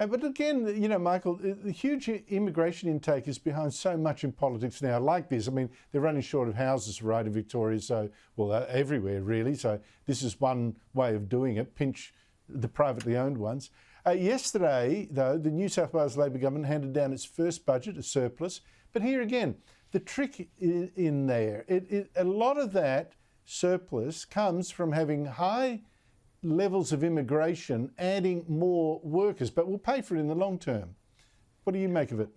But again, you know, Michael, the huge immigration intake is behind so much in politics now like this. I mean, they're running short of houses, right, in Victoria, so, well, everywhere, really. So this is one way of doing it, pinch the privately owned ones. Yesterday, though, the New South Wales Labor government handed down its first budget, a surplus. But here again, the trick in there, a lot of that surplus comes from having high levels of immigration, adding more workers, but we'll pay for it in the long term. What do you make of it?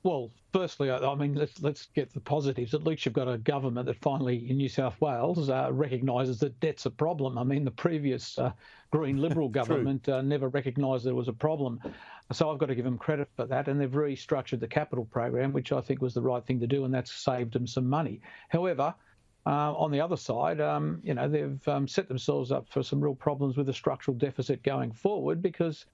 Well, firstly, I mean, let's get the positives. At least you've got a government that finally in New South Wales recognises that debt's a problem. I mean, the previous Green Liberal government never recognised there was a problem. So I've got to give them credit for that. And they've restructured the capital program, which I think was the right thing to do, and that's saved them some money. However, on the other side, you know, they've set themselves up for some real problems with the structural deficit going forward, because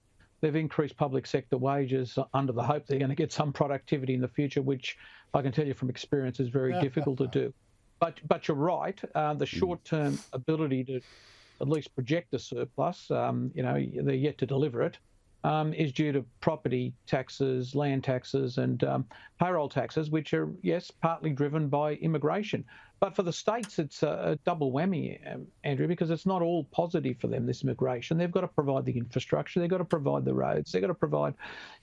they've increased public sector wages under the hope they're going to get some productivity in the future, which I can tell you from experience is very difficult to do. But you're right, the short-term ability to at least project a surplus, you know, they're yet to deliver it, is due to property taxes, land taxes and payroll taxes, which are, yes, partly driven by immigration. But for the states, it's a double whammy, Andrew, because it's not all positive for them, this immigration. They've got to provide the infrastructure, they've got to provide the roads, they've got to provide,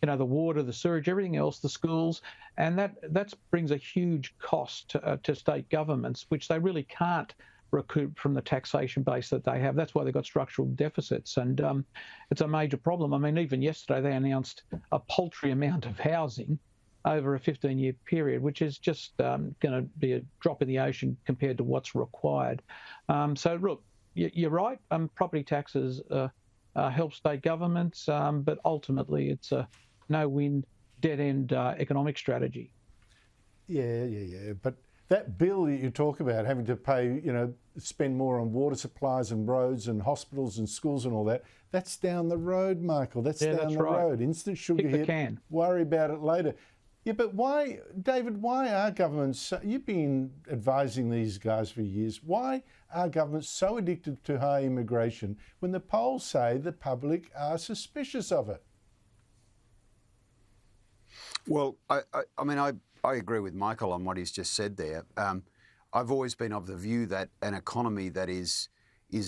you know, the water, the sewage, everything else, the schools, and that brings a huge cost to state governments, which they really can't recoup from the taxation base that they have. That's why they've got structural deficits, and it's a major problem. I mean, even yesterday they announced a paltry amount of housing over a 15-year period, which is just going to be a drop in the ocean compared to what's required. So look, you're right, property taxes help state governments, but ultimately it's a no-win, dead-end economic strategy. Yeah. But that bill that you talk about, having to pay, you know, spend more on water supplies and roads and hospitals and schools and all that, that's down the road, Michael. That's down the road. Instant sugar hit, worry about it later. Yeah, but why, David, why are governments, you've been advising these guys for years, why are governments so addicted to high immigration when the polls say the public are suspicious of it? Well, I mean, I agree with Michael on what he's just said there. I've always been of the view that an economy that is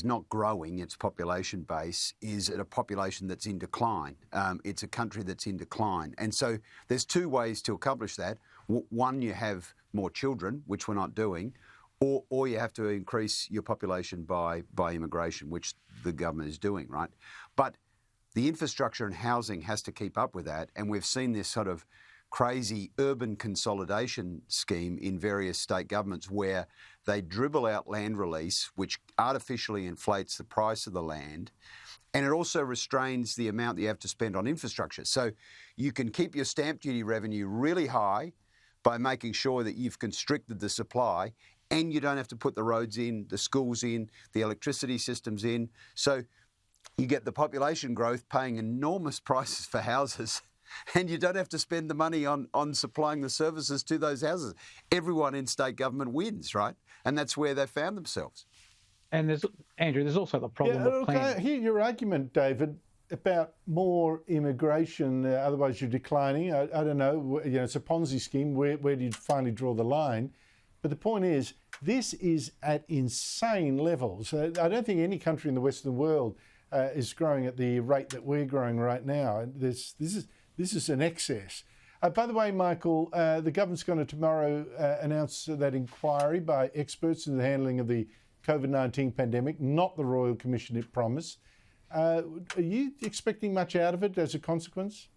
not growing its population base is a population that's in decline. It's a country that's in decline. And so there's two ways to accomplish that. One, you have more children, which we're not doing, or you have to increase your population by immigration, which the government is doing, right? But the infrastructure and housing has to keep up with that. And we've seen this sort of crazy urban consolidation scheme in various state governments where they dribble out land release, which artificially inflates the price of the land, and it also restrains the amount that you have to spend on infrastructure. So you can keep your stamp duty revenue really high by making sure that you've constricted the supply, and you don't have to put the roads in, the schools in, the electricity systems in. So you get the population growth paying enormous prices for houses, and you don't have to spend the money on supplying the services to those houses. Everyone in state government wins, right? And that's where they found themselves. And there's also the problem with I hear your argument, David, about more immigration, otherwise you're declining. I don't know, you know, it's a Ponzi scheme. Where do you finally draw the line? But the point is, this is at insane levels. I don't think any country in the Western world is growing at the rate that we're growing right now. This is an excess. By the way, Michael, the government's going to tomorrow announce that inquiry by experts in the handling of the COVID-19 pandemic, not the Royal Commission it promised. Are you expecting much out of it as a consequence?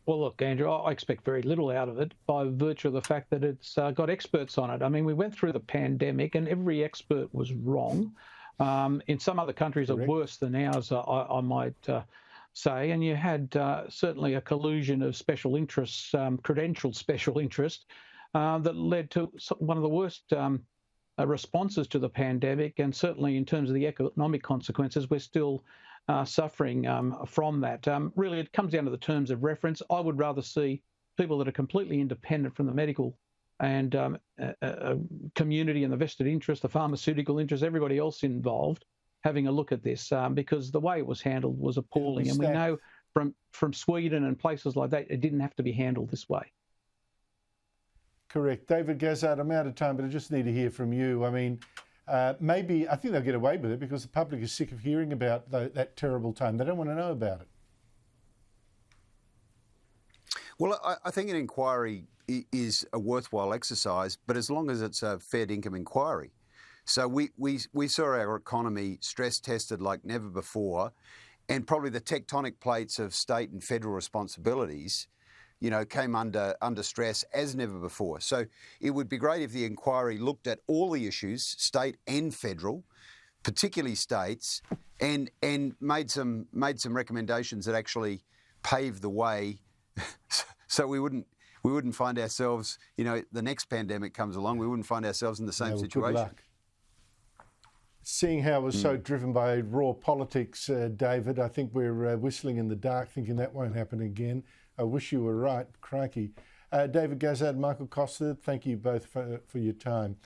Well, look, Andrew, I expect very little out of it by virtue of the fact that it's got experts on it. I mean, we went through the pandemic and every expert was wrong. In some other countries are worse than ours, I might say, and you had certainly a collusion of special interests, credentialed special interest, that led to one of the worst responses to the pandemic, and certainly in terms of the economic consequences, we're still suffering from that. Really, it comes down to the terms of reference. I would rather see people that are completely independent from the medical and community and the vested interest, the pharmaceutical interest, everybody else involved, having a look at this, because the way it was handled was appalling. And we know from Sweden and places like that, it didn't have to be handled this way. Correct. David Gazzard, I'm out of time, but I just need to hear from you. I mean, maybe, I think they'll get away with it because the public is sick of hearing about that terrible time. They don't want to know about it. Well, I think an inquiry is a worthwhile exercise, but as long as it's a fair income inquiry. So we saw our economy stress tested like never before, and probably the tectonic plates of state and federal responsibilities, came under stress as never before. So it would be great if the inquiry looked at all the issues, state and federal, particularly states, and made some recommendations that actually paved the way, so we wouldn't find ourselves, the next pandemic comes along, we wouldn't find ourselves in the same situation. Good luck. Seeing how it was so driven by raw politics, David, I think we're whistling in the dark, thinking that won't happen again. I wish you were right, crikey. David Gazzard, Michael Costa, thank you both for your time.